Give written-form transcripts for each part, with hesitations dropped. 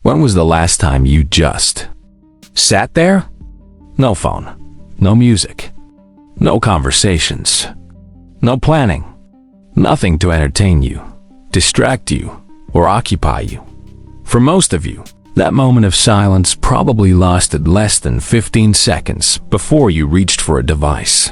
When was the last time you just sat there? No phone, no music, no conversations, no planning, nothing to entertain you, distract you, or occupy you. For most of you, that moment of silence probably lasted less than 15 seconds before you reached for a device.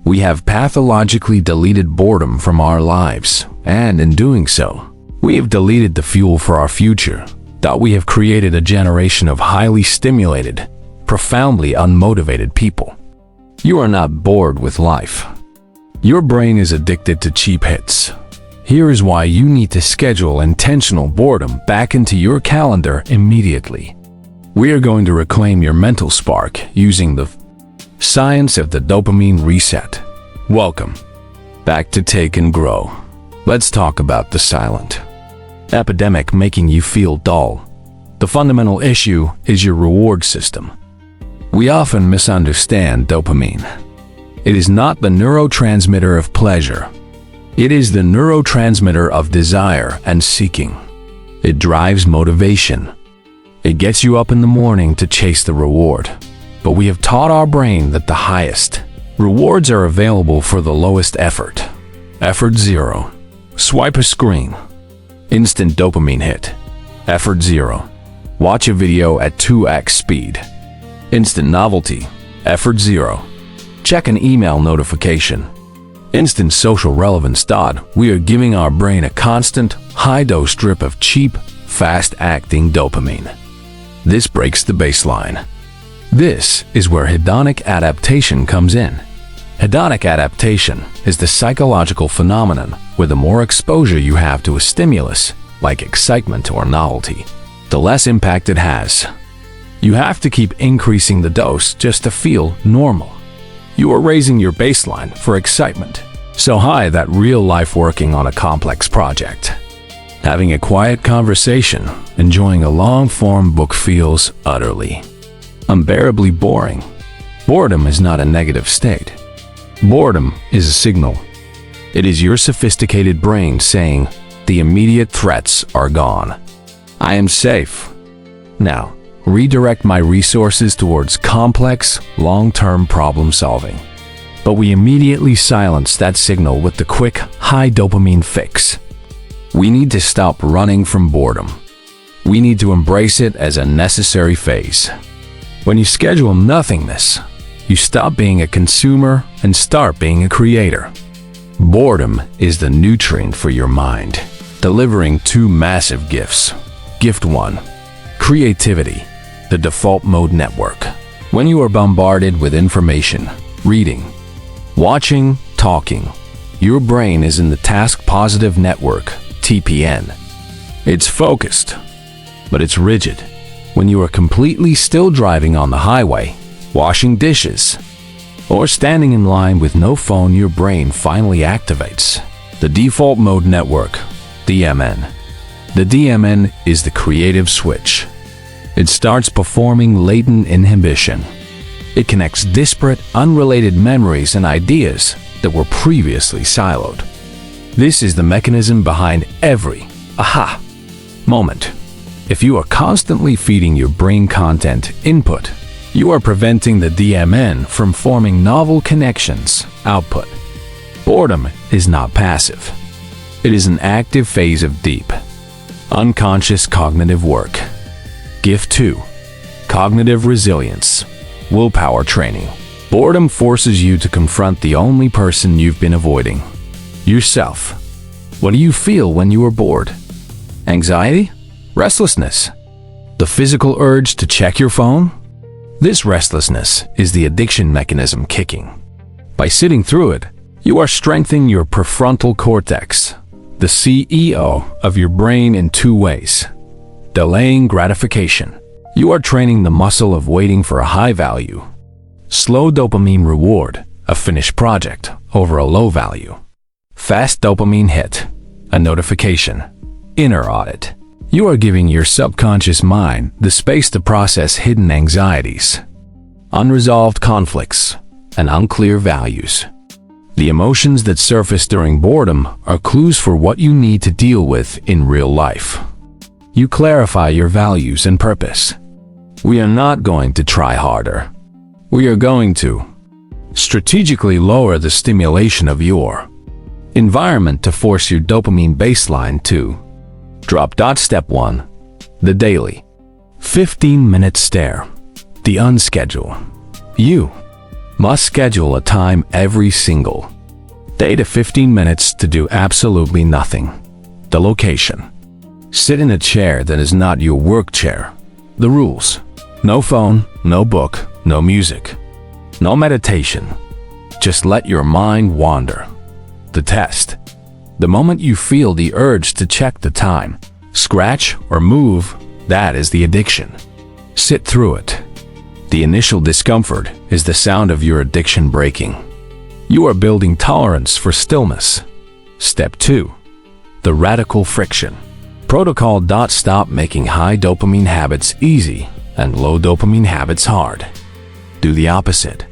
We have pathologically deleted boredom from our lives, and in doing so, we have deleted the fuel for our future. That we have created a generation of highly stimulated, profoundly unmotivated people. You are not bored with life. Your brain is addicted to cheap hits. Here is why you need to schedule intentional boredom back into your calendar immediately. We are going to reclaim your mental spark using the science of the dopamine reset. Welcome back to Take and Grow. Let's talk about the silent epidemic making you feel dull. The fundamental issue is your reward system. We often misunderstand dopamine. It is not the neurotransmitter of pleasure. It is the neurotransmitter of desire and seeking. It drives motivation. It gets you up in the morning to chase the reward. But we have taught our brain that the highest rewards are available for the lowest effort. Effort zero. Swipe a screen. Instant dopamine hit. Effort zero. Watch a video at 2x speed. Instant novelty. Effort zero. Check an email notification. Instant social relevance. We are giving our brain a constant, high-dose drip of cheap, fast-acting dopamine. This breaks the baseline. This is where hedonic adaptation comes in. Hedonic adaptation is the psychological phenomenon where the more exposure you have to a stimulus, like excitement or novelty, the less impact it has. You have to keep increasing the dose just to feel normal. You are raising your baseline for excitement so high that real life working on a complex project, having a quiet conversation, enjoying a long-form book feels utterly, unbearably boring. Boredom is not a negative state. Boredom is a signal. It is your sophisticated brain saying, the immediate threats are gone. I am safe. Now, redirect my resources towards complex, long-term problem solving. But we immediately silence that signal with the quick, high dopamine fix. We need to stop running from boredom. We need to embrace it as a necessary phase. When you schedule nothingness, you stop being a consumer and start being a creator. Boredom is the nutrient for your mind, delivering two massive gifts. Gift 1. Creativity, the default mode network. When you are bombarded with information, reading, watching, talking, your brain is in the task positive network, TPN. It's focused, but it's rigid. When you are completely still driving on the highway, washing dishes, or standing in line with no phone, your brain finally activates the default mode network, DMN. The DMN is the creative switch. It starts performing latent inhibition. It connects disparate, unrelated memories and ideas that were previously siloed. This is the mechanism behind every aha moment. If you are constantly feeding your brain content input, you are preventing the DMN from forming novel connections output. Boredom is not passive. It is an active phase of deep, unconscious cognitive work. Gift 2. Cognitive resilience, willpower training. Boredom forces you to confront the only person you've been avoiding, yourself. What do you feel when you are bored? Anxiety? Restlessness? The physical urge to check your phone? This restlessness is the addiction mechanism kicking. By sitting through it, you are strengthening your prefrontal cortex, the CEO of your brain, in two ways. Delaying gratification. You are training the muscle of waiting for a high-value, slow dopamine reward, a finished project, over a low-value, fast dopamine hit, a notification, inner audit. You are giving your subconscious mind the space to process hidden anxieties, unresolved conflicts, and unclear values. The emotions that surface during boredom are clues for what you need to deal with in real life. You clarify your values and purpose. We are not going to try harder. We are going to strategically lower the stimulation of your environment to force your dopamine baseline to drop. Step 1. The daily 15-minute stare. The unschedule. You must schedule a time every single day to 15 minutes to do absolutely nothing. The location. Sit in a chair that is not your work chair. The rules. No phone, no book, no music, no meditation. Just let your mind wander. The test. The moment you feel the urge to check the time, scratch or move, that is the addiction. Sit through it. The initial discomfort is the sound of your addiction breaking. You are building tolerance for stillness. Step 2. The radical friction protocol. Stop making high dopamine habits easy and low dopamine habits hard. Do the opposite.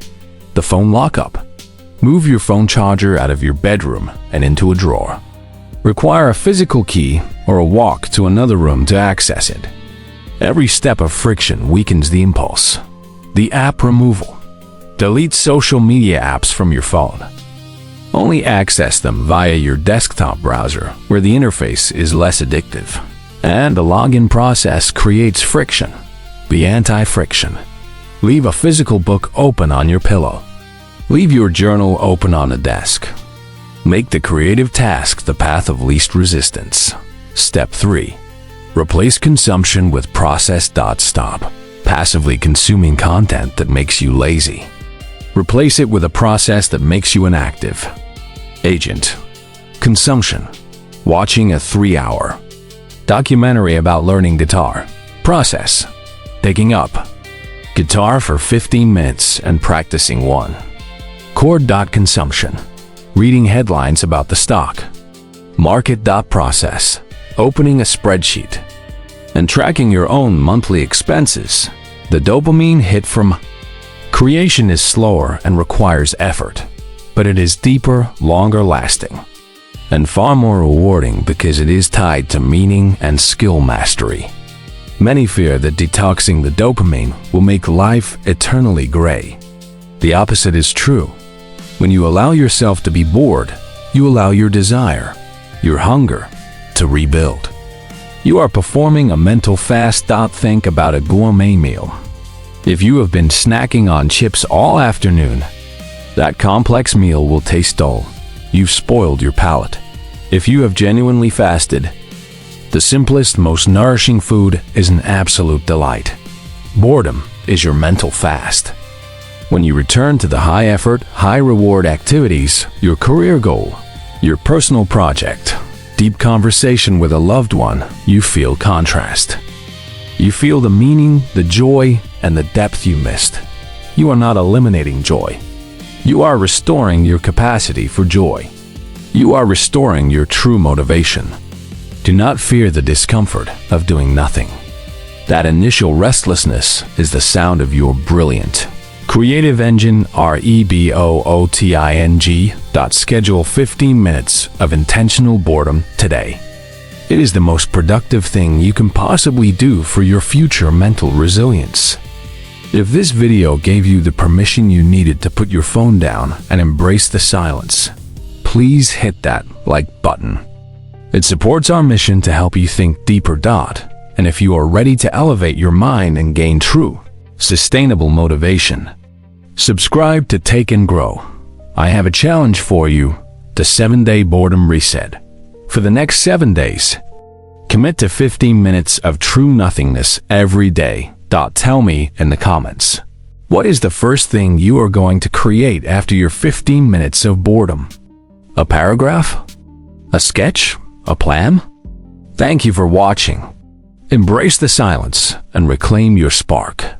The phone lockup. Move your phone charger out of your bedroom and into a drawer. Require a physical key or a walk to another room to access it. Every step of friction weakens the impulse. The app removal. Delete social media apps from your phone. Only access them via your desktop browser, where the interface is less addictive. And the login process creates friction. Be anti-friction. Leave a physical book open on your pillow. Leave your journal open on a desk. Make the creative task the path of least resistance. Step 3. Replace consumption with process. Stop passively consuming content that makes you lazy. Replace it with a process that makes you an active agent. Consumption. Watching a 3-hour documentary about learning guitar. Process. Picking up guitar for 15 minutes and practicing one chord. Consumption. Reading headlines about the stock market. Process. Opening a spreadsheet and tracking your own monthly expenses. The dopamine hit from creation is slower and requires effort, but it is deeper, longer lasting, and far more rewarding because it is tied to meaning and skill mastery. Many fear that detoxing the dopamine will make life eternally gray. The opposite is true. When you allow yourself to be bored, you allow your desire, your hunger, to rebuild. You are performing a mental fast. Think about a gourmet meal. If you have been snacking on chips all afternoon, that complex meal will taste dull. You've spoiled your palate. If you have genuinely fasted, the simplest, most nourishing food is an absolute delight. Boredom is your mental fast. When you return to the high-effort, high-reward activities, your career goal, your personal project, deep conversation with a loved one, you feel contrast. You feel the meaning, the joy, and the depth you missed. You are not eliminating joy. You are restoring your capacity for joy. You are restoring your true motivation. Do not fear the discomfort of doing nothing. That initial restlessness is the sound of your brilliant creative engine. REBOOTING. Schedule 15 minutes of intentional boredom today. It is the most productive thing you can possibly do for your future mental resilience. If this video gave you the permission you needed to put your phone down and embrace the silence, please hit that like button. It supports our mission to help you think deeper. And if you are ready to elevate your mind and gain true, sustainable motivation, subscribe to Take and Grow. I have a challenge for you, the 7-day boredom reset. For the next 7 days, commit to 15 minutes of true nothingness every day. Tell me in the comments, what is the first thing you are going to create after your 15 minutes of boredom? A paragraph? A sketch? A plan? Thank you for watching. Embrace the silence and reclaim your spark.